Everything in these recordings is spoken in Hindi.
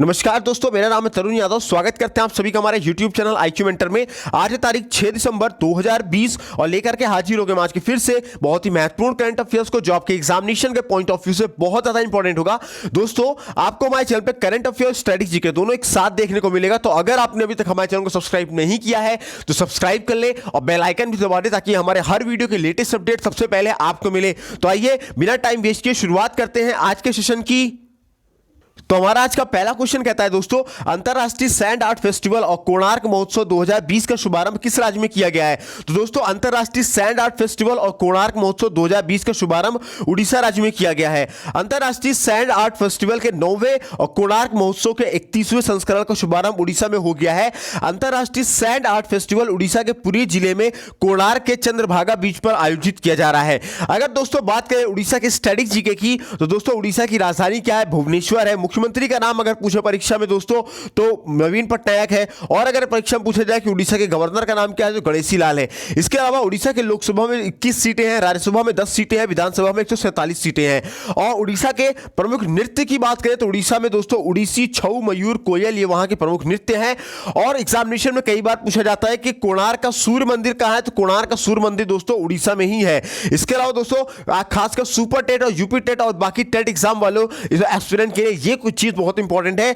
नमस्कार दोस्तों, मेरा नाम है तरुण यादव। स्वागत करते हैं आप सभी का हमारे YouTube चैनल IQ मेंटर में। आज है तारीख 6 दिसंबर 2020 और लेकर के हाजिर हो गए आज की फिर से बहुत ही महत्वपूर्ण करंट अफेयर्स को, जो आपके एग्जामिनेशन के पॉइंट ऑफ व्यू से बहुत ज्यादा इंपॉर्टेंट होगा। दोस्तों, आपको हमारे चैनल पे करंट अफेयर स्ट्रेटेजी के दोनों एक साथ देखने को मिलेगा। तो अगर आपने अभी तक हमारे चैनल को सब्सक्राइब नहीं किया है तो सब्सक्राइब कर ले और बेल आइकन भी दबा दे, ताकि हमारे हर वीडियो के लेटेस्ट अपडेट सबसे पहले आपको मिले। तो आइए बिना टाइम वेस्ट किए शुरुआत करते हैं आज के सेशन की। तो हमारा आज का पहला क्वेश्चन कहता है दोस्तों, अंतरराष्ट्रीय सैंड आर्ट फेस्टिवल और कोणार्क महोत्सव 2020 का शुभारंभ किस राज्य में किया गया है? तो दोस्तों, अंतरराष्ट्रीय सैंड आर्ट फेस्टिवल और कोणार्क महोत्सव 2020 का शुभारंभ उड़ीसा राज्य में किया गया है। अंतरराष्ट्रीय सैंड आर्ट फेस्टिवल के 9वें और कोणार्क महोत्सव के 31वें संस्करण का शुभारंभ उड़ीसा में हो गया है। अंतरराष्ट्रीय सैंड आर्ट फेस्टिवल उड़ीसा के पुरी जिले में कोणार्क के चंद्रभागा बीच पर आयोजित किया जा रहा है। अगर दोस्तों बात करें उड़ीसा के स्टैटिक जीके की, तो दोस्तों उड़ीसा की राजधानी क्या है? भुवनेश्वर है। मुख्यमंत्री का नाम अगर पूछे परीक्षा में दोस्तों तो नवीन पटनायक है। और अगर परीक्षा में पूछा जाए कि उड़ीसा के गवर्नर का नाम क्या है, तो गणेशी लाल है। इसके अलावा उड़ीसा के लोकसभा में 21 सीटें हैं, राज्यसभा में 10 सीटें हैं, विधानसभा में 147 सीटें हैं। और उड़ीसा के प्रमुख नृत्य की बात करें तो उड़ीसा में दोस्तों उड़ीसी, छऊ, मयूर, कोयल ये वहां के प्रमुख नृत्य हैं। और एग्जामिनेशन में कई बार पूछा जाता है कि कोणार्क का सूर्य मंदिर कहां है, तो कोणार्क का सूर्य मंदिर दोस्तों उड़ीसा में ही है। इसके अलावा दोस्तों खासकर सुपर टेट और यूपी टेट और बाकी टेट एग्जाम वालों एस्पिरेंट के लिए ये कुछ चीज बहुत इंपॉर्टेंट है।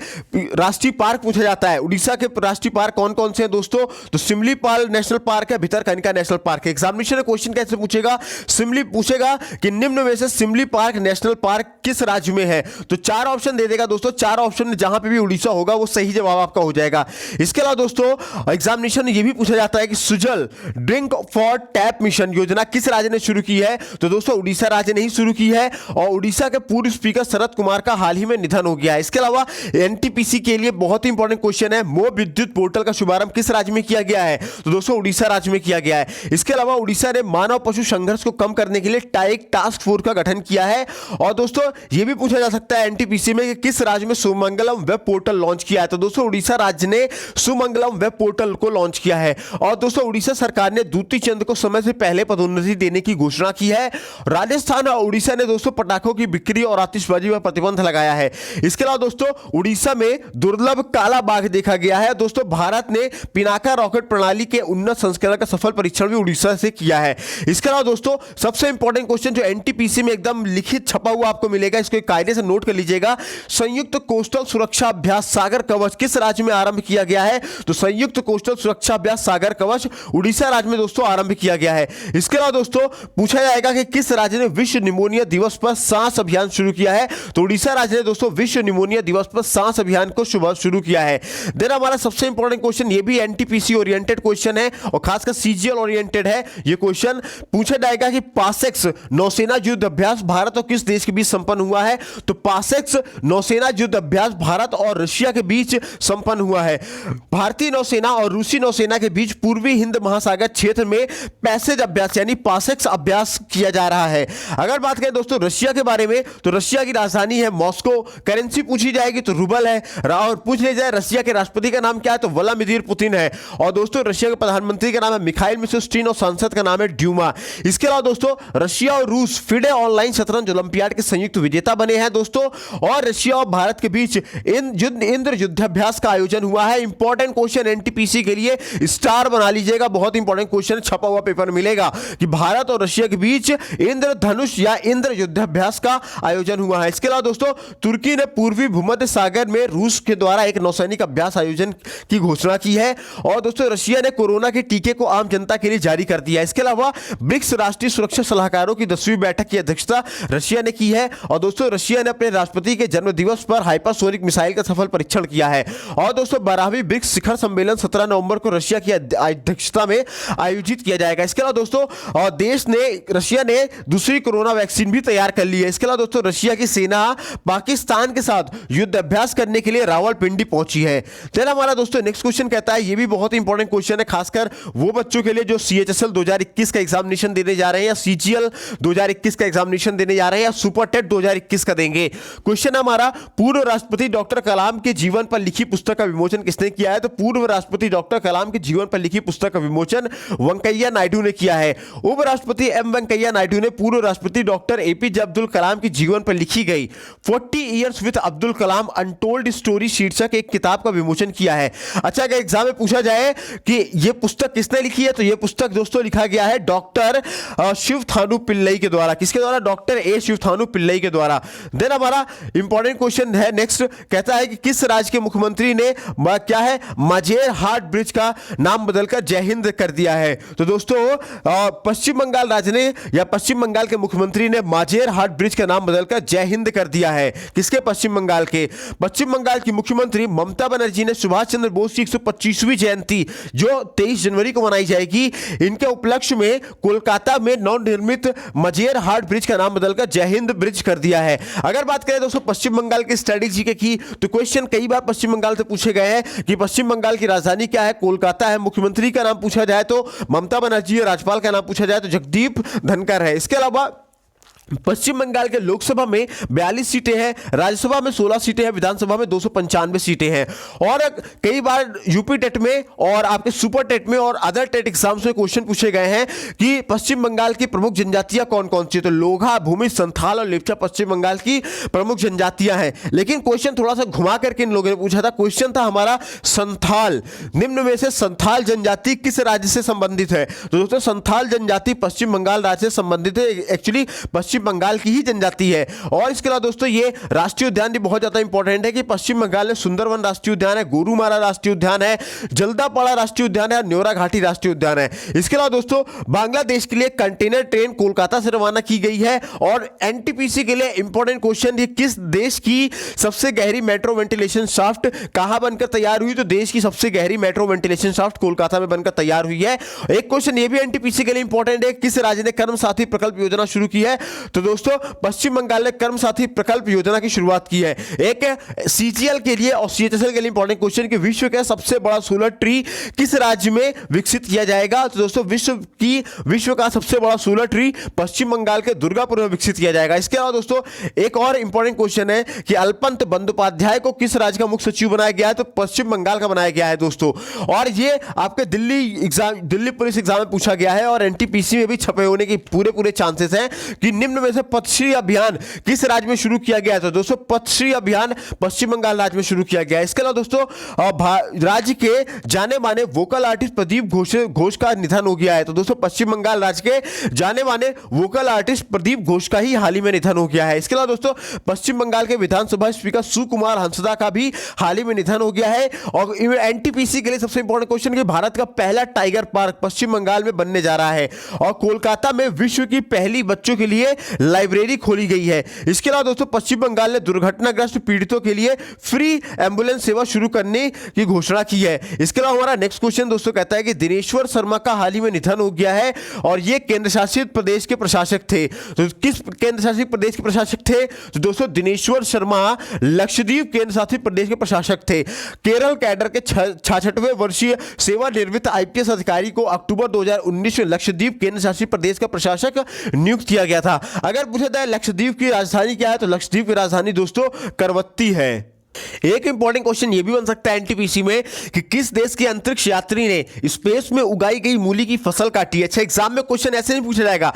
राष्ट्रीय पार्क पूछा जाता है। उड़ीसा के राष्ट्रीय पार्क कौन कौन से हैं दोस्तों? तो सिमलीपाल नेशनल पार्क है, भितरकनिका नेशनल पार्क है। एग्जामिनेशन में क्वेश्चन कैसे पूछेगा? सिमली पूछेगा कि निम्न में से सिमली पार्क नेशनल पार्क किस राज्य में है? तो 4 ऑप्शन दे देगा दोस्तों। 4 ऑप्शन में जहां पे भी उड़ीसा होगा वो सही जवाब आपका हो जाएगा। इसके अलावा दोस्तों एग्जामिनेशन में यह भी पूछा जाता है कि Sujal drink for tap mission योजना किस राज्य ने शुरू की है? तो दोस्तों उड़ीसा राज्य ने ही शुरू की है। और उड़ीसा के पूर्व स्पीकर शरद कुमार का हाल ही में निधन हो गया है। इसके अलावा एनटीपीसी के लिए बहुत ही इंपॉर्टेंट क्वेश्चन है, मोब विद्युत पोर्टल का शुभारंभ किस राज्य में किया गया है? तो दोस्तों उड़ीसा राज्य में किया गया है। इसके अलावा उड़ीसा ने मानव पशु संघर्ष को कम करने के लिए एक टास्क फोर्स का गठन किया है। और दोस्तों यह भी पूछा जा सकता है एनटीपीसी में कि किस राज्य में सुमंगलम वेब पोर्टल लॉन्च किया है? तो दोस्तों उड़ीसा राज्य ने सुमंगलम वेब पोर्टल को लॉन्च किया है। और दोस्तों उड़ीसा सरकार ने दूती चंद को समय से पहले पदोन्नति देने की घोषणा की है। राजस्थान और उड़ीसा ने दोस्तों पटाखों की बिक्री और आतिशबाजी पर प्रतिबंध लगाया है। इसके अलावा दोस्तों उड़ीसा में दुर्लभ काला बाघ देखा गया है। दोस्तों भारत ने पिनाका रॉकेट प्रणाली के उन्नत संस्करण का सफल परीक्षण भी उड़ीसा से किया है। इसके अलावा दोस्तों सबसे इंपॉर्टेंट क्वेश्चन जो एनटीपीसी में एकदम लिखित छपा हुआ आपको मिलेगा, इसको कायदे से नोट कर लीजिएगा। संयुक्त कोस्टल सुरक्षा अभ्यास सागर कवच किस राज्य में आरंभ किया गया है? तो संयुक्त कोस्टल सुरक्षा अभ्यास सागर कवच उड़ीसा राज्य में दोस्तों आरंभ किया गया है। इसके अलावा दोस्तों पूछा जाएगा कि किस राज्य ने विश्व निमोनिया दिवस पर सांस अभियान शुरू किया है? तो उड़ीसा राज्य ने दोस्तों विश्व निमोनिया दिवस पर सांस अभियान को शुरू किया है। देन हमारा सबसे इंपॉर्टेंट क्वेश्चन, ये भी एनटीपीसी ओरिएंटेड क्वेश्चन है और खासकर सीजीएल ओरिएंटेड है। ये क्वेश्चन पूछा जाएगा कि पासेक्स नौसेना युद्ध अभ्यास भारत और किस देश के बीच संपन्न हुआ है? तो पासेक्स नौसेना युद्ध अभ्यास भारत और रशिया के बीच संपन्न हुआ है। भारतीय नौसेना और रूसी नौसेना के बीच पूर्वी हिंद महासागर क्षेत्र में पैसेज अभ्यास यानी पासेक्स अभ्यास किया जा रहा है। अगर बात करें दोस्तों रशिया के बारे में, तो रशिया की राजधानी है मॉस्को। करेंसी पूछी जाएगी तो रूबल है। और पूछ ले जाए रशिया के राष्ट्रपति का नाम क्या है, तो व्लादिमीर पुतिन है। और दोस्तों रशिया के प्रधानमंत्री का नाम है मिखाइल मिशुस्टिन और सांसद का नाम है ड्यूमा। इसके अलावा दोस्तों रशिया और रूस फिडे ऑनलाइन शतरंज ओलंपियाड के संयुक्त विजेता बने हैं दोस्तों। और रशिया और भारत के बीच इंद्र युद्धाभ्यास का आयोजन हुआ है। इंपॉर्टेंट क्वेश्चन एनटीपीसी के लिए स्टार बना लीजिएगा, बहुत इंपॉर्टेंट क्वेश्चन छपा हुआ पेपर मिलेगा कि भारत और रशिया के बीच इंद्रधनुष या इंद्र युद्धाभ्यास का आयोजन हुआ है। इसके अलावा दोस्तों तुर्की ने पूर्वी भूमध्य सागर में रूस के द्वारा एक नौसैनिक अभ्यास आयोजन की घोषणा की है। और दोस्तों रशिया ने कोरोना के टीके को आम जनता के लिए जारी कर दिया है। इसके अलावा ब्रिक्स राष्ट्रीय सुरक्षा सलाहकारों की 10वीं बैठक की अध्यक्षता रशिया ने की है। और दोस्तों रशिया ने अपने राष्ट्रपति के जन्मदिवस पर हाइपरसोनिक मिसाइल का सफल परीक्षण किया है। और दोस्तों 12वीं ब्रिक्स शिखर सम्मेलन 17 नवंबर को रशिया की अध्यक्षता में आयोजित किया जाएगा। इसके अलावा दोस्तों रशिया ने दूसरी कोरोना वैक्सीन भी तैयार कर ली है। इसके अलावा दोस्तों रशिया की सेना पाकिस्तान के साथ युद्ध अभ्यास करने के लिए रावलपिंडी पहुंची है। चलिए हमारा दोस्तों नेक्स्ट क्वेश्चन कहता है, ये भी बहुत इंपॉर्टेंट क्वेश्चन है, खासकर वो बच्चों के लिए जो सीएचएसएल 2021 का एग्जामिनेशन देने जा रहे हैं या सीजीएल 2021 का एग्जामिनेशन देने जा रहे हैं या सुपर टेट 2021 का देंगे। क्वेश्चन हमारा, पूर्व राष्ट्रपति डॉक्टर कलाम के जीवन पर लिखी पुस्तक का विमोचन किसने किया है? तो पूर्व राष्ट्रपति डॉक्टर कलाम के जीवन पर लिखी पुस्तक का विमोचन वेंकैया नायडू ने किया है। उपराष्ट्रपति एम वेंकैया नायडू ने पूर्व राष्ट्रपति डॉक्टर एपीजे अब्दुल कलाम के जीवन पर लिखी गई 40 Years with Pandit Abdul Kalam untold story शीर्षक एक किताब का विमोचन किया है। अच्छा, अगर एग्जाम में पूछा जाए कि यह पुस्तक किसने लिखी है, तो यह पुस्तक दोस्तों लिखा गया है डॉक्टर शिवथानु पिल्लई के द्वारा। किसके द्वारा? डॉक्टर ए शिवथानु पिल्लई के द्वारा। देन हमारा इंपॉर्टेंट क्वेश्चन है नेक्स्ट, कहता है कि किस राज्य के मुख्यमंत्री ने क्या है मजेर हाट ब्रिज का नाम बदलकर जय हिंद कर दिया है? तो दोस्तों पश्चिम बंगाल राज्य ने या पश्चिम बंगाल के मुख्यमंत्री ने माजेर हाट ब्रिज का नाम बदलकर जय हिंद कर दिया है। किसके? पश्चिम बंगाल के। पश्चिम बंगाल की मुख्यमंत्री ममता बनर्जी ने सुभाष चंद्र बोस की 125वीं जयंती जो 23 जनवरी को मनाई जाएगी, इनके उपलक्ष्य में कोलकाता में नवनिर्मित मजेर हाट ब्रिज का नाम बदलकर जय हिंद ब्रिज कर दिया है। अगर बात करें दोस्तों पश्चिम बंगाल की स्ट्रेटेजी की, तो क्वेश्चन कई बार पश्चिम बंगाल से पूछे गए हैं कि पश्चिम बंगाल की राजधानी क्या है? कोलकाता है। मुख्यमंत्री का नाम पूछा जाए तो ममता बनर्जी, और राज्यपाल का नाम पूछा जाए तो जगदीप धनखड़ है। इसके अलावा पश्चिम बंगाल के लोकसभा में 42 सीटें हैं, राज्यसभा में 16 सीटें हैं, विधानसभा में 295 सीटें हैं। और कई बार यूपी टेट में और आपके सुपर टेट में और अदर टेट एग्जाम्स में क्वेश्चन पूछे गए हैं कि पश्चिम बंगाल की प्रमुख जनजातियां कौन कौन सी? तो लोगा, भूमि, संथाल और लेप्चा पश्चिम बंगाल की प्रमुख जनजातियां हैं। लेकिन क्वेश्चन थोड़ा सा घुमा करके इन लोगों ने पूछा था। क्वेश्चन था हमारा संथाल, निम्न में से संथाल जनजाति किस राज्य से संबंधित है? तो दोस्तों संथाल जनजाति पश्चिम बंगाल राज्य से संबंधित है। एक्चुअली पश्चिम बंगाल की ही जनजाति है। और इसके अलावा दोस्तों ये राष्ट्रीय उद्यान भी बहुत ज्यादा इंपॉर्टेंट है कि पश्चिम बंगाल में सुंदरवन राष्ट्रीय उद्यान है, गोरुमारा राष्ट्रीय उद्यान है, जल्दापाड़ा राष्ट्रीय उद्यान है और न्योरा घाटी राष्ट्रीय उद्यान है। इसके अलावा दोस्तों बांग्लादेश के लिए कंटेनर ट्रेन कोलकाता से रवाना की गई है। और एनटीपीसी के लिए इंपॉर्टेंट क्वेश्चन, ये किस देश की सबसे गहरी मेट्रो वेंटिलेशन शाफ्ट कहां बनकर तैयार हुई? तो देश की सबसे गहरी मेट्रो वेंटिलेशन शाफ्ट कोलकाता में बनकर तैयार हुई है। एक क्वेश्चन ये भी एनटीपीसी के लिए इंपॉर्टेंट है, किस राज्य ने कर्म साथी प्रकल्प योजना शुरू की है? तो दोस्तों पश्चिम बंगाल ने कर्म साथी प्रकल्प योजना की शुरुआत की है। एक सीजीएल के लिए और सीएचएसएल के लिए इंपॉर्टेंट क्वेश्चन कि विश्व का सबसे बड़ा सोलर ट्री किस राज्य में विकसित किया जाएगा? तो दोस्तों विश्व का सबसे बड़ा सोलर ट्री पश्चिम बंगाल के दुर्गापुर में विकसित किया जाएगा। इसके अलावा दोस्तों एक और इंपॉर्टेंट क्वेश्चन है कि अल्पंत बंदोपाध्याय को किस राज्य का मुख्य सचिव बनाया गया है? तो पश्चिम बंगाल का बनाया गया है दोस्तों। और ये आपके दिल्ली पुलिस एग्जाम में पूछा गया है और एनटीपीसी में भी छपे होने की पूरे चांसेस हैं कि निम्न में से पथश्री अभियान किस राज्य में शुरू किया गया? तो दोस्तों पथश्री अभियान पश्चिम बंगाल राज्य में शुरू किया गया है। इसके अलावा दोस्तों राज्य के जाने माने वोकल आर्टिस्ट प्रदीप घोष का निधन हो गया है। तो दोस्तों पश्चिम बंगाल राज्य के जाने माने वोकल आर्टिस्ट प्रदीप घोष का ही हाल ही में निधन हो गया है। इसके अलावा दोस्तों पश्चिम बंगाल के विधानसभा स्पीकर सुकुमार हंसदा का भी हाल ही में निधन हो गया है। और एनटीपीसी के लिए सबसे इंपॉर्टेंट क्वेश्चन कि भारत का पहला टाइगर पार्क पश्चिम बंगाल में बनने जा रहा है। और कोलकाता में विश्व की पहली बच्चों के लिए लाइब्रेरी खोली गई है। इसके अलावा दोस्तों पश्चिम बंगाल ने दुर्घटनाग्रस्त पीड़ितों के लिए फ्री एम्बुलेंस सेवा शुरू करने की घोषणा की है। इसके अलावा हमारा नेक्स्ट क्वेश्चन दोस्तों कहता है कि दिनेश्वर शर्मा का हाल ही में निधन हो गया है और ये केंद्र शासित प्रदेश के प्रशासक थे। तो किस केंद्र शासित प्रदेश के प्रशासक थे? तो दोस्तों दिनेश्वर शर्मा लक्षद्वीप केंद्र शासित प्रदेश के प्रशासक थे। केरल कैडर के 66वें वर्षीय सेवानिवृत्त आईपीएस अधिकारी को अक्टूबर 2019 में लक्षद्वीप केंद्र शासित प्रदेश का प्रशासक नियुक्त किया गया था। अगर पूछा जाए लक्षद्वीप की राजधानी क्या है? तो लक्षद्वीप की राजधानी दोस्तों करवत्ती है। एक इंपॉर्टेंट क्वेश्चन यह भी बन सकता है एनटीपीसी में कि किस देश के अंतरिक्ष यात्री ने स्पेस में उगाई गई मूली की फसल काटी है। अच्छा, एग्जाम में क्वेश्चन ऐसे नहीं पूछा जाएगा।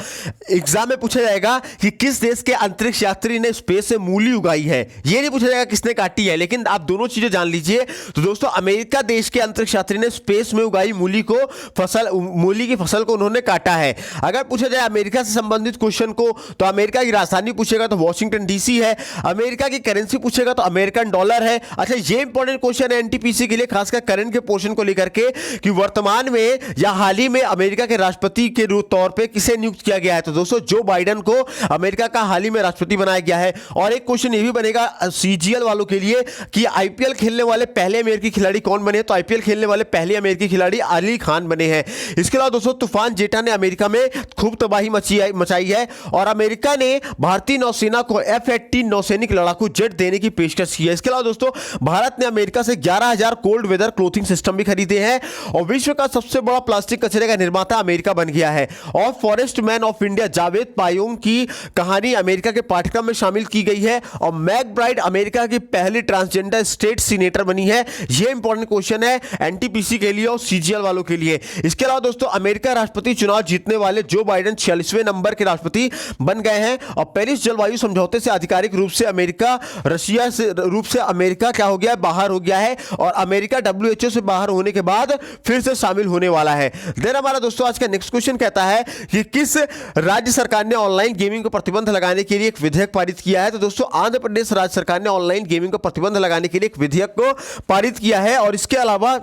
एग्जाम में पूछा जाएगा कि किस देश के अंतरिक्ष यात्री ने स्पेस से मूली उगाई है, यह नहीं पूछा जाएगा किसने काटी है। लेकिन आप दोनों चीजें जान लीजिए। तो दोस्तों अमेरिका देश के अंतरिक्ष यात्री ने स्पेस में उगाई मूली की फसल को उन्होंने काटा है। अगर पूछा जाए अमेरिका से संबंधित क्वेश्चन को, तो अमेरिका की राजधानी पूछेगा तो वॉशिंगटन डीसी है। अमेरिका की करेंसी पूछेगा तो अमेरिकन डॉलर है। अच्छा, ये इंपॉर्टेंट क्वेश्चन है एनटीपीसी के लिए, खासकर करंट के पोर्शन को लेकर के कि वर्तमान में या हाल ही में अमेरिका के राष्ट्रपति के तौर पे किसे नियुक्त किया गया है। तो दोस्तों जो बाइडेन को अमेरिका का हाल ही में राष्ट्रपति बनाया गया है। और एक क्वेश्चन ये भी बनेगा सीजीएल वालों के लिए कि आईपीएल खेलने वाले पहले अमेरिकी खिलाड़ी कौन बने? तो आईपीएल खेलने वाले पहले अमेरिकी खिलाड़ी अली खान बने हैं। इसके अलावा दोस्तों तूफान जेटा ने अमेरिका में खूब तबाही मचाई है और अमेरिका ने भारतीय नौसेना को F-18 नौसैनिक लड़ाकू जेट देने की पेशकश की है। इसके अलावा दोस्तों दोस्तों भारत ने अमेरिका से 11,000 कोल्ड वेदर क्लोथिंग सिस्टम भी खरीदे हैं और विश्व का सबसे बड़ा प्लास्टिक कचरे का निर्माता अमेरिका बन गया है। और forest man of India Javed Payeng की कहानी अमेरिका के पाठ्यक्रम में शामिल की गई है और मैकब्राइड अमेरिका की पहली ट्रांसजेंडर स्टेट सीनेटर बनी है। यह इंपॉर्टेंट क्वेश्चन है एनटीपीसी के लिए और सीजीएल वालों के लिए। इसके अलावा दोस्तों अमेरिका राष्ट्रपति चुनाव जीतने वाले जो बाइडेन 46वें नंबर के राष्ट्रपति बन गए हैं और पेरिस जलवायु समझौते से आधिकारिक रूप से अमेरिका क्या हो गया है, बाहर हो गया है और अमेरिका WHO से बाहर होने के बाद फिर से शामिल होने वाला है। देन हमारा दोस्तों आज का नेक्स्ट क्वेश्चन कहता है कि किस राज्य सरकार ने ऑनलाइन गेमिंग को प्रतिबंध लगाने के लिए एक विधेयक पारित किया है। तो दोस्तों आंध्र प्रदेश राज्य सरकार ने ऑनलाइन गेमिंग को प्रतिबंध लगाने के लिए एक विधेयक को पारित किया है और इसके अलावा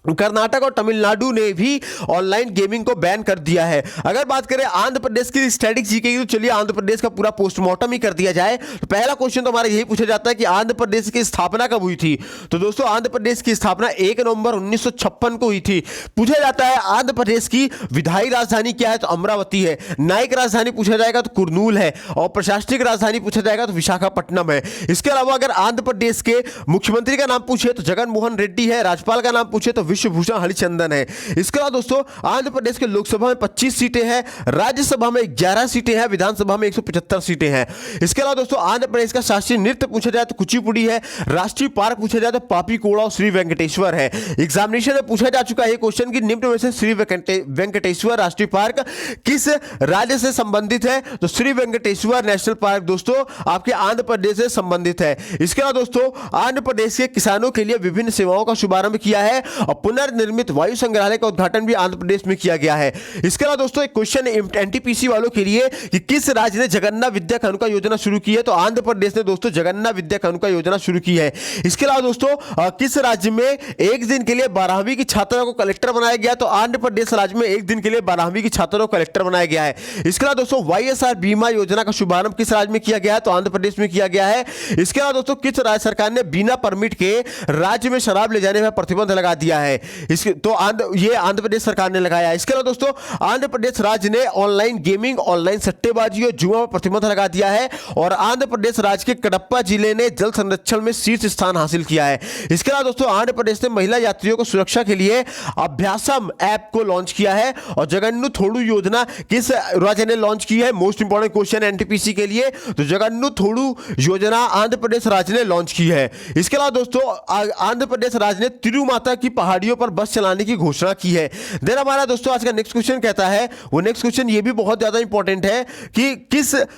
कर्नाटक और तमिलनाडु ने भी ऑनलाइन गेमिंग को बैन कर दिया है। अगर बात करें आंध्र प्रदेश की स्टैटिक जीके की तो चलिए आंध्र प्रदेश का पूरा पोस्टमार्टम ही कर दिया जाए। तो पहला क्वेश्चन तो हमारा यही पूछा जाता है कि आंध्र प्रदेश की स्थापना कब हुई थी। तो दोस्तों आंध्र प्रदेश की स्थापना 1 नवंबर 1956 को हुई थी। पूछा जाता है आंध्र प्रदेश की विधायी राजधानी क्या है, तो अमरावती है। न्यायिक राजधानी पूछा जाएगा तो कुर्नूल है और प्रशासनिक राजधानी पूछा जाएगा तो विशाखापट्टनम है। इसके अलावा अगर आंध्र प्रदेश के मुख्यमंत्री का नाम पूछे तो जगन मोहन रेड्डी है, राज्यपाल का नाम पूछे तो विश्वभूषण हरिचंदन है। इसके बाद दोस्तों आंध्र प्रदेश के लोकसभा में 25 सीटें हैं, राज्यसभा में 11 सीटें हैं, विधानसभा में 175 सीटें हैं। इसके अलावा दोस्तों आंध्र प्रदेश का शास्त्रीय नृत्य पूछा जाए तो कुचिपुड़ी है, राष्ट्रीय पार्क पूछा जाए तो पापीकोड़ा और श्री वेंकटेश्वर है। एग्जामिनेशन में पूछा जा चुका है क्वेश्चन कि निम्न में से श्री वेंकटेश्वर राष्ट्रीय पार्क किस राज्य से संबंधित है। तो श्री वेंकटेश्वर नेशनल पार्क दोस्तों आपके आंध्र प्रदेश से संबंधित है। इसके अलावा दोस्तों आंध्र प्रदेश के किसानों के लिए विभिन्न सेवाओं का शुभारंभ किया है और पुनर्निर्मित वायु संग्रहालय का उद्घाटन भी आंध्र प्रदेश में किया गया है। इसके अलावा दोस्तों एक क्वेश्चन एनटीपीसी वालों के लिए कि किस राज्य ने जगन्नाथ विद्या कानुका योजना शुरू की है। तो आंध्र प्रदेश ने दोस्तों जगन्नाथ विद्या कानुका योजना शुरू की है। इसके अलावा दोस्तों किस राज्य में एक दिन के लिए 12वीं की छात्रों को कलेक्टर बनाया गया। तो आंध्र प्रदेश राज्य में एक दिन के लिए 12वीं की छात्रों को कलेक्टर बनाया गया है। इसके अलावा दोस्तों वाईएसआर बीमा योजना का शुभारंभ किस राज्य में किया गया है। तो आंध्र प्रदेश में किया गया है। इसके अलावा दोस्तों किस राज्य सरकार ने बिना परमिट के राज्य में शराब ले जाने पर प्रतिबंध लगा दिया है। इसके तो ये आंध्र प्रदेश सरकार ने लगाया है। इसके अलावा दोस्तों आंध्र प्रदेश राज्य ने ऑनलाइन गेमिंग, ऑनलाइन सट्टेबाजी और जुआ पर प्रतिबंध लगा दिया है और आंध्र प्रदेश राज्य के कडप्पा जिले ने जल संरक्षण में शीर्ष स्थान हासिल किया है। इसके अलावा दोस्तों आंध्र प्रदेश ने महिला यात्रियों को सुरक्षा के लिए अभ्यासम ऐप को लॉन्च किया है और जगन्नु थोड़ू योजना किस राज्य ने लॉन्च की है। मोस्ट इंपॉर्टेंट क्वेश्चन एनटीपीसी के लिए, तो जगन्नु थोड़ू योजना आंध्र प्रदेश राज्य ने लॉन्च की है। इसके अलावा दोस्तों आंध्र प्रदेश राज्य ने तिरुमाता की पहाड़ियों पर बस चलाने की घोषणा की है। देन हमारा दोस्तों आज का नेक्स्ट क्वेश्चन कहता है, वो नेक्स्ट क्वेश्चन ये भी बहुत ज्यादा इंपॉर्टेंट है कि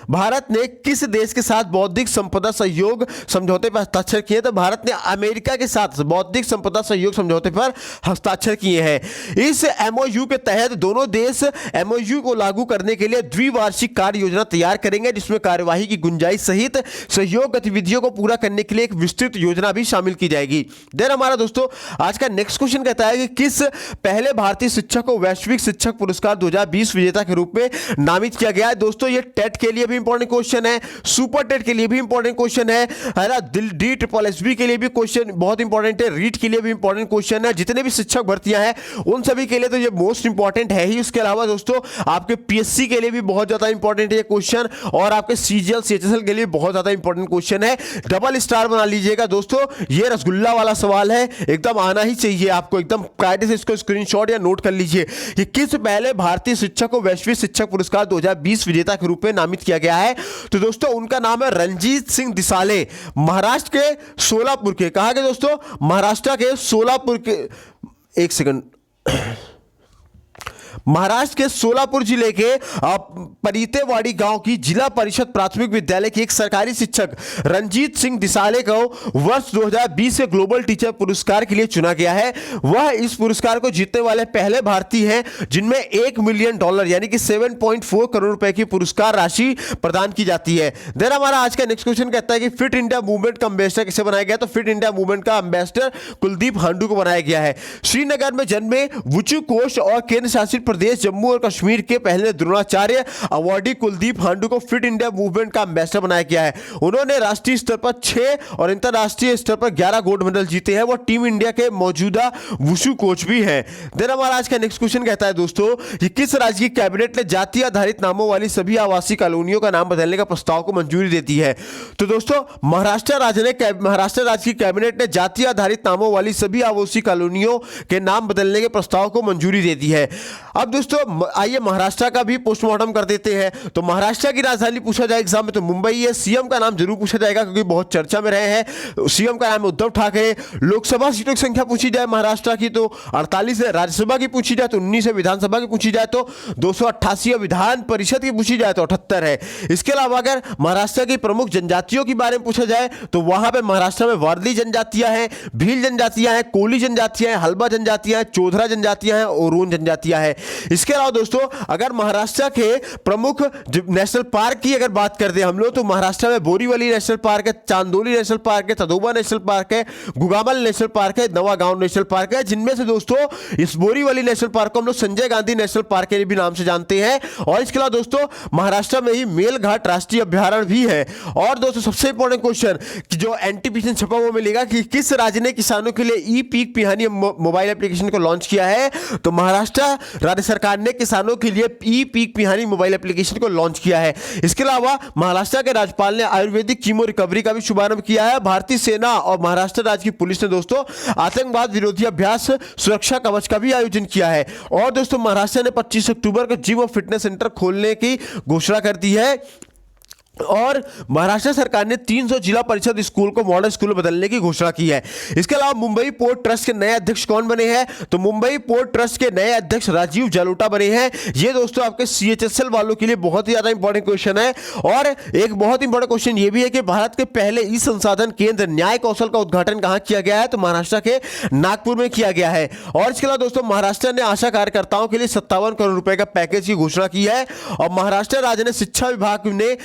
भारत ने किस देश के साथ बौद्धिक संपदा सहयोग समझौते पर हस्ताक्षर किए। तो भारत ने अमेरिका के साथ बौद्धिक संपदा सहयोग समझौते पर हस्ताक्षर किए हैं। इस एमओयू के तहत दोनों देश एमओयू को लागू करने के लिए द्विवार्षिक कार्य योजना तैयार करेंगे जिसमें कार्यवाही की गुंजाइश सहित सहयोग गतिविधियों को पूरा करने के लिए एक विस्तृत योजना भी शामिल की जाएगी। देन हमारा दोस्तों आज का नेक्स्ट क्वेश्चन कहता है कि किस पहले भारतीय शिक्षक को वैश्विक शिक्षक पुरस्कार 2020 विजेता के रूप में नामित किया गया है। दोस्तों ये टेट के लिए भी इंपॉर्टेंट क्वेश्चन है, सुपर टेट के लिए भी इंपॉर्टेंट क्वेश्चन है ना, DSSB के लिए भी क्वेश्चन बहुत इंपॉर्टेंट है, रीट के लिए भी इंपॉर्टेंट क्वेश्चन है। जितने भी शिक्षक भर्तियां हैं उन सभी के लिए तो ये मोस्ट इंपॉर्टेंट है ही। उसके अलावा दोस्तों आपके पीएससी के लिए भी बहुत ज्यादा इंपॉर्टेंट है ये क्वेश्चन और आपके सीजीएल सीएचएसएल के लिए बहुत ज्यादा इंपॉर्टेंट क्वेश्चन है। डबल स्टार बना लीजिएगा दोस्तों, ये रसगुल्ला वाला सवाल है, एकदम आना ही चाहिए आपको, एकदम कायदे से इसको स्क्रीनशॉट या नोट कर लीजिए कि किस पहले भारतीय शिक्षक को वैश्विक शिक्षक पुरस्कार 2020 विजेता के रूप में नामित किया गया है। तो दोस्तों उनका नाम है रणजीत सिंह दिसाले, महाराष्ट्र के सोलापुर के। कहा गया दोस्तों महाराष्ट्र के सोलापुर के, एक सेकंड, महाराष्ट्र के सोलापुर जिले के परितेवाड़ी गांव की जिला परिषद प्राथमिक विद्यालय के एक सरकारी शिक्षक रणजीत सिंह दिसाले को वर्ष 2020 के ग्लोबल टीचर पुरस्कार के लिए चुना गया है। वह इस पुरस्कार को जीतने वाले पहले भारतीय हैं जिनमें $1 मिलियन यानी कि 7.4 करोड़ रुपए की पुरस्कार राशि प्रदान की जाती है। देन हमारा आज का नेक्स्ट क्वेश्चन कहता है कि फिट इंडिया मूवमेंट का एम्बेसडर किसे बनाया गया। तो फिट इंडिया मूवमेंट का एम्बेसडर कुलदीप हांडू को बनाया गया है। श्रीनगर में जन्मे वुचू कोष और केंद्र शासित प्रदेश जम्मू और कश्मीर के पहले द्रोणाचार्य अवार्डी कुलदीप हांडू को फिट इंडिया मूवमेंट का एम्बेसडर बनाया गया है। उन्होंने राष्ट्रीय स्तर पर 6 और अंतरराष्ट्रीय स्तर पर 11 गोल्ड मेडल जीते हैं। वो टीम इंडिया के मौजूदा वुशु कोच भी हैं। देन हमारा आज का नेक्स्ट क्वेश्चन कहता है दोस्तों कि किस राज्य की कैबिनेट ने जाति आधारित नामों वाली सभी आवासीय कॉलोनियों का नाम बदलने का प्रस्ताव को मंजूरी देती है? तो दोस्तों महाराष्ट्र राज्य की कैबिनेट ने जाति आधारित नामों वाली सभी आवासीय कॉलोनियों के नाम बदलने के प्रस्ताव को मंजूरी दे दी है। अब दोस्तों आइए महाराष्ट्र का भी पोस्टमार्टम कर देते हैं। तो महाराष्ट्र की राजधानी पूछा जाए एग्जाम में तो मुंबई है। सीएम का नाम जरूर पूछा जाएगा क्योंकि बहुत चर्चा में रहे हैं। सीएम का नाम उद्धव ठाकरे। लोकसभा सीटों की संख्या पूछी जाए महाराष्ट्र की तो 48 है। राज्यसभा की पूछी जाए तो 19 है। विधानसभा की पूछी जाए तो 288 है। विधान परिषद की पूछी जाए तो 78 है। इसके अलावा अगर महाराष्ट्र की प्रमुख जनजातियों के बारे में पूछा जाए तो वहां पे महाराष्ट्र में वारली जनजातियां हैं, भील जनजातियां हैं, कोली जनजातियां हैं, हल्बा जनजातियां हैं, चौधरा जनजातियां हैं, ओरोन जनजातियां हैं। इसके अलावा दोस्तों अगर महाराष्ट्र के प्रमुख नेशनल पार्क की अगर बात करते हैं हम लोग तो महाराष्ट्र में बोरीवली नेशनल पार्क है, चांदोली नेशनल पार्क है, तदोबा नेशनल पार्क है, गुगामल नेशनल पार्क है, नवागांव नेशनल पार्क है, जिनमें से दोस्तों इस बोरीवली नेशनल पार्क को हम लोग संजय गांधी नेशनल पार्क के भी नाम से जानते हैं। और इसके अलावा दोस्तों महाराष्ट्र में ही मेलघाट राष्ट्रीय अभ्यारण्य भी है। और दोस्तों सबसे इंपॉर्टेंट क्वेश्चन कि जो एनटीपीसी छपा हुआ मिलेगा कि किस राज्य ने किसानों के लिए ई पीक पिहानी मोबाइल एप्लीकेशन को लॉन्च किया है? तो महाराष्ट्र राज्य सरकार ने किसानों के लिए ई पीक पिहानी मोबाइल एप्लीकेशन को लॉन्च किया है। इसके अलावा महाराष्ट्र के राज्यपाल ने आयुर्वेदिक कीमो रिकवरी का भी शुभारंभ किया है। भारतीय सेना और महाराष्ट्र राज्य की पुलिस ने दोस्तों आतंकवाद विरोधी अभ्यास सुरक्षा कवच का भी आयोजन किया है। और दोस्तों महाराष्ट्र ने 25 अक्टूबर को जिम और फिटनेस सेंटर खोलने की घोषणा कर दी है। और महाराष्ट्र सरकार ने 300 जिला परिषद स्कूल को मॉडल स्कूल बदलने की घोषणा की है। इसके अलावा मुंबई पोर्ट ट्रस्ट के नए अध्यक्ष कौन बने हैं? तो मुंबई पोर्ट ट्रस्ट के नए अध्यक्ष राजीव जालोटा बने हैं। ये दोस्तों आपके सीएचएसएल वालों के लिए बहुत ही ज्यादा इंपॉर्टेंट क्वेश्चन है। और एक बहुत इंपॉर्टेंट क्वेश्चन ये भी है कि भारत के पहले ई संसाधन केंद्र न्याय कौशल का उद्घाटन कहां किया गया है? तो महाराष्ट्र के नागपुर में किया गया है। और इसके अलावा दोस्तों महाराष्ट्र ने आशा कार्यकर्ताओं के लिए 57 करोड़ रुपए का पैकेज की घोषणा की है। और महाराष्ट्र राज्य ने शिक्षा विभाग ने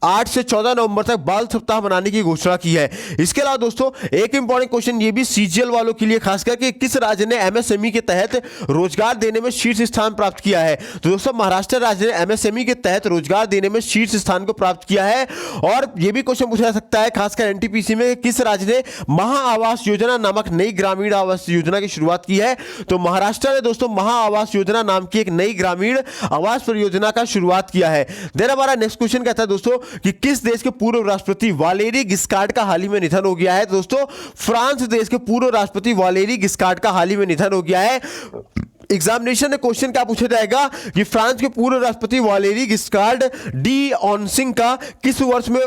8 से 14 नवंबर तक बाल सप्ताह मनाने की घोषणा की है। इसके अलावा दोस्तों एक इंपॉर्टेंट क्वेश्चन ये भी सीजीएल वालों के लिए खासकर कि किस राज्य ने एमएसएमई के तहत रोजगार देने में शीर्ष स्थान प्राप्त किया है? तो दोस्तों महाराष्ट्र राज्य ने एमएसएमई के तहत रोजगार देने में शीर्ष स्थान को प्राप्त किया है। और यह भी क्वेश्चन पूछा जा सकता है खासकर एनटीपीसी में किस राज्य ने महा आवास योजना नामक नई ग्रामीण आवास योजना की शुरुआत की है? तो महाराष्ट्र ने दोस्तों महा आवास योजना नाम की एक नई ग्रामीण आवास परियोजना का शुरुआत किया है। देन हमारा नेक्स्ट क्वेश्चन कहता है दोस्तों कि किस देश के पूर्व राष्ट्रपति वालेरी गिस्कार्ड का हाल ही में निधन हो गया है? दोस्तों फ्रांस देश के पूर्व राष्ट्रपति वालेरी गिस्कार्ड का हाल ही में निधन हो गया है। एग्जामिनेशन में क्वेश्चन क्या पूछा जाएगा कि फ्रांस के पूर्व राष्ट्रपति वालेरी गिस्कार्ड डी ऑनसिंग का किस वर्ष में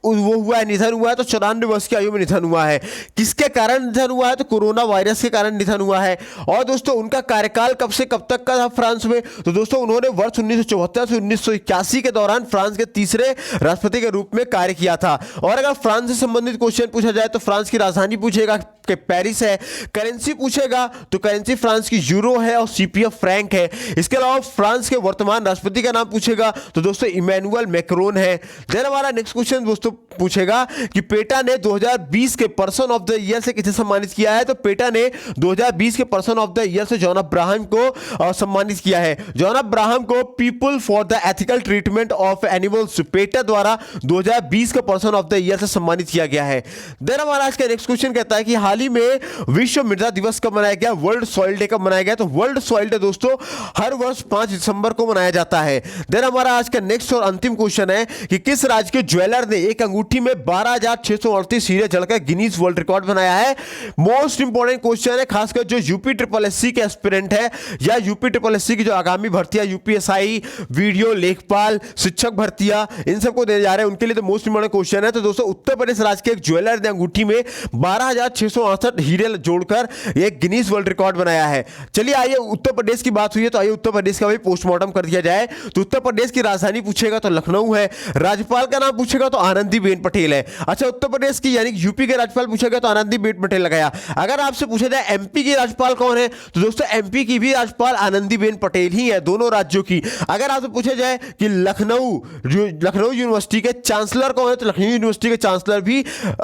वो हुआ है, निधन हुआ है? तो 94 वर्ष की आयु में निधन हुआ है। किसके कारण निधन हुआ है? तो कोरोना वायरस के कारण निधन हुआ है। और दोस्तों उनका कार्यकाल कब से कब तक का था फ्रांस में? तो दोस्तों उन्होंने वर्ष 1974 से 1981 के दौरान फ्रांस के तीसरे राष्ट्रपति के रूप में कार्य किया था। और अगर फ्रांस से संबंधित क्वेश्चन पूछा जाए तो फ्रांस की राजधानी पूछेगा कि पेरिस है। करेंसी पूछेगा तो करेंसी फ्रांस की यूरो है और सीपीएफ फ्रैंक है। इसके अलावा फ्रांस के वर्तमान राष्ट्रपति का नाम पूछेगा तो दोस्तों इमैनुअल मैक्रोन है। देन हमारा नेक्स्ट क्वेश्चन दोस्तों पूछेगा कि पेटा ने 2020 के पर्सन ऑफ द ईयर से किसे सम्मानित किया है? तो पेटा ने 2020 के पर्सन ऑफ द ईयर से जॉन अब्राहम को सम्मानित किया है। जॉन अब्राहम को people for the ethical treatment of animals PETA द्वारा 2020 के पर्सन ऑफ द ईयर से सम्मानित किया गया है। देन हमारा आज का नेक्स्ट क्वेश्चन कहता है कि हाल ही में विश्व मृदा दिवस कब मनाया गया? वर्ल्ड सॉइल डे कब मनाया गया? तो वर्ल्ड सॉइल डे दोस्तों हर वर्ष 5 दिसंबर को मनाया जाता है। देन हमारा आज का नेक्स्ट और अंतिम क्वेश्चन है कि किस राज्य के ज्वेलर ने एक अंगूठी में 12,638 हीरे जड़कर गिनीज वर्ल्ड रिकॉर्ड बनाया है? मोस्ट इंपोर्टेंट क्वेश्चन है खासकर जो यूपी ट्रिपल एससी के एस्पिरेंट है या यूपी ट्रिपल एससी की जो आगामी भर्तियां यूपीएसआई, वीडियो, लेखपाल, शिक्षक भर्तियां इन सबको देने जा रहे हैं उनके लिए तो मोस्ट इंपोर्टेंट क्वेश्चन है। तो दोस्तों उत्तर प्रदेश राज्य के एक ज्वेलर ने अंगूठी में 12,668 हीरे जोड़कर एक गिनीज वर्ल्ड रिकॉर्ड बनाया है। चलिए आइए उत्तर प्रदेश की बात हुई है तो आइए उत्तर प्रदेश का भी पोस्टमार्टम कर दिया जाए। तो उत्तर प्रदेश की राजधानी पूछेगा तो लखनऊ है। राज्यपाल का नाम पूछेगा तो आनंदीबेन पटेल है। अच्छा, उत्तर प्रदेश की यानी यूपी के राज्यपाल पूछा गया तो आनंदीबेन पटेल लगाया। अगर आपसे पूछा जाए एमपी की राज्यपाल कौन है तो दोस्तों एमपी की भी राज्यपाल आनंदीबेन पटेल ही है, दोनों राज्यों की। अगर आपसे पूछा जाए कि लखनऊ यूनिवर्सिटी के चांसलर कौन है तो लखनऊ यूनिवर्सिटी के चांसलर भी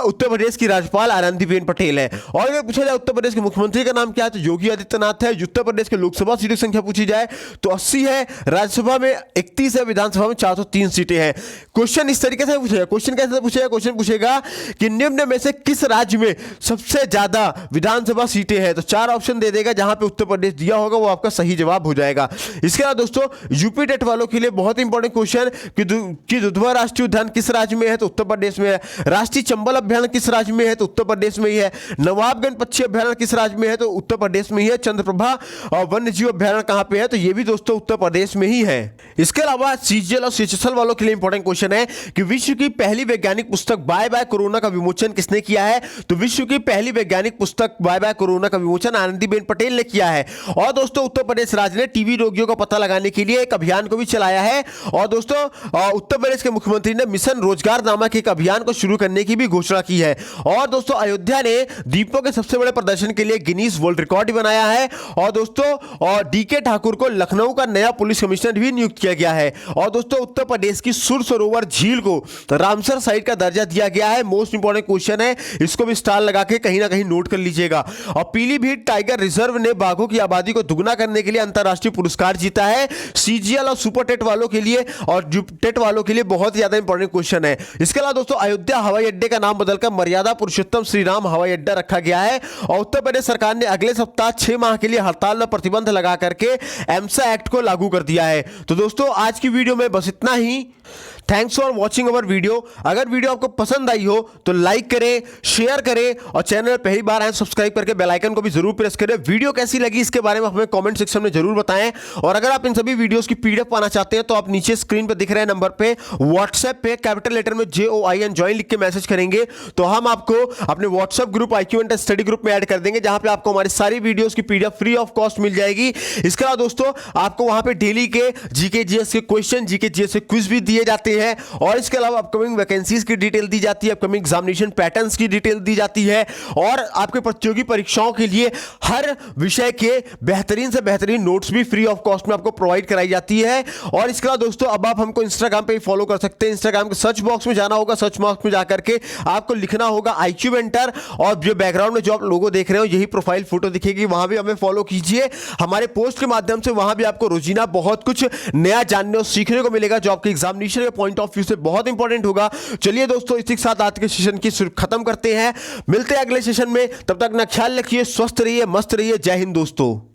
उत्तर प्रदेश की राज्यपाल आनंदीबेन पटेल है। और अगर पूछा जाए उत्तर प्रदेश के मुख्यमंत्री का नाम क्या है तो योगी आदित्यनाथ है। उत्तर प्रदेश के लोकसभा सीटों की संख्या पूछी जाए तो 80 है, राज्यसभा में 31 है, विधानसभा में 403 सीटें हैं। क्वेश्चन इस तरीके से पूछेगा, क्वेश्चन कैसे पूछेगा, क्वेश्चन पूछेगा कि निम्न में से किस राज्य में सबसे ज्यादा विधानसभा सीटें हैं, तो 4 ऑप्शन दे देगा, जहां पे उत्तर प्रदेश दिया होगा वो आपका सही जवाब हो जाएगा। इसके अलावा दोस्तों यूपी टेट वालों के लिए बहुत इंपॉर्टेंट क्वेश्चन कि दुधवा राष्ट्रीय उद्यान किस राज्य में है तो उत्तर प्रदेश में है। राष्ट्रीय चंबल अभ्यारण्य किस राज्य में है तो उत्तर प्रदेश में ही है। नवाबगंज पक्षी अभ्यारण्य किस राज्य में है तो उत्तर प्रदेश में ही है। चंद्रप्रभा और वन्य जीव अभ्यारण्य कहां पे है तो ये भी दोस्तों उत्तर प्रदेश में ही है। इसके अलावा सीजीएल और सीएचएसएल वालों के लिए इंपॉर्टेंट क्वेश्चन है कि विश्व की पहली वैज्ञानिक पुस्तक बाय बाय कोरोना का विमोचन किसने किया है तो विश्व की पहली वैज्ञानिक पुस्तक बाय बाय कोरोना का विमोचन आनंदीबेन पटेल ने किया है। और दोस्तों उत्तर प्रदेश राज्य ने टीबी रोगियों का पता लगाने के लिए एक अभियान को भी चलाया है। और दोस्तों उत्तर प्रदेश के मुख्यमंत्री ने मिशन रोजगार नामक एक अभियान को शुरू करने की भी घोषणा की है। और दोस्तों अयोध्या ने दीपों के सबसे बड़े प्रदर्शन के लिए गिनीज वर्ल्ड रिकॉर्ड बनाया है। और दोस्तों डीके ठाकुर को लखनऊ का नया पुलिस कमिश्नर भी नियुक्त किया गया है। और दोस्तों उत्तर प्रदेश की सुर सरोवर झील को रामसर साइट का दर्जा दिया गया है। मोस्ट इंपॉर्टेंट क्वेश्चन है, इसको भी स्टार लगा के कहीं ना कहीं नोट कर लीजिएगा। और पीलीभीत टाइगर रिजर्व ने बाघों की आबादी को दुगना करने के लिए अंतरराष्ट्रीय पुरस्कार जीता है। सीजीएल और सुपर टेट वालों के लिए और टेट वालों के लिए बहुत ज्यादा इंपॉर्टेंट क्वेश्चन है। इसके अलावा दोस्तों अयोध्या हवाई अड्डे का नाम बदलकर मर्यादा पुरुषोत्तम श्री राम हवाई अड्डा रखा गया है। और उत्तर प्रदेश सरकार ने अगले सप्ताह 6 माह के लिए हड़ताल और प्रतिबंध लगा करके एमसा एक्ट को लागू कर दिया है। तो दोस्तों आज की वीडियो में बस इतना ही। Thanks for watching our video. अगर वीडियो आपको पसंद आई हो तो लाइक करें, शेयर करें और चैनल पहली बार आए सब्सक्राइब करके बेल आइकन को भी जरूर प्रेस करें। वीडियो कैसी लगी इसके बारे में हमें कमेंट सेक्शन में जरूर बताएं। और अगर आप इन सभी वीडियोस की पीडीएफ पाना चाहते हैं तो आप नीचे स्क्रीन पर दिख रहे नंबर पे व्हाट्सएप पे कैपिटल लेटर में JOIN ज्वाइन लिख के मैसेज करेंगे तो हम आपको अपने WhatsApp group IQ study group में ऐड कर देंगे, जहां पे आपको हमारी सारी वीडियोस की पीडीएफ फ्री ऑफ कॉस्ट मिल जाएगी। इसके अलावा दोस्तों आपको वहां पे डेली के जीके जीएस के क्वेश्चन, जीके जीएस के क्विज भी दिए जाते हैं। और इसके अलावा अपकमिंग वैकेंसीज की डिटेल दी जाती है, अपकमिंग एग्जामिनेशन पैटर्न्स की डिटेल दी जाती है। और आपके प्रतियोगी परीक्षाओं के लिए हर विषय के बेहतरीन से बेहतरीन नोट्स भी फ्री ऑफ कॉस्ट में आपको प्रोवाइड कराई जाती है। और इसके अलावा दोस्तों अब आप हमको इंस्टाग्राम पे ही फॉलो कर सकते हैं। इंस्टाग्राम के सर्च बॉक्स में जाना होगा, सर्च बॉक्स में जाकर के आपको लिखना होगा IQ मेंटर और जो बैकग्राउंड में जो आप लोगो देख रहे हो यही प्रोफाइल फोटो दिखेगी, वहां भी हमें फॉलो कीजिए। हमारे पोस्ट के माध्यम से वहां भी आपको रोजीना बहुत कुछ नया जानने और सीखने को मिलेगा जो आपके एग्जामिनेशन के पॉइंट ऑफ व्यू से बहुत इंपॉर्टेंट होगा। चलिए दोस्तों इसी के साथ आज के सेशन की खत्म करते हैं। मिलते हैं अगले सेशन में, तब तक ना ख्याल रखिए, स्वस्थ रहिए, मस्त रहिए। जय हिंद दोस्तों।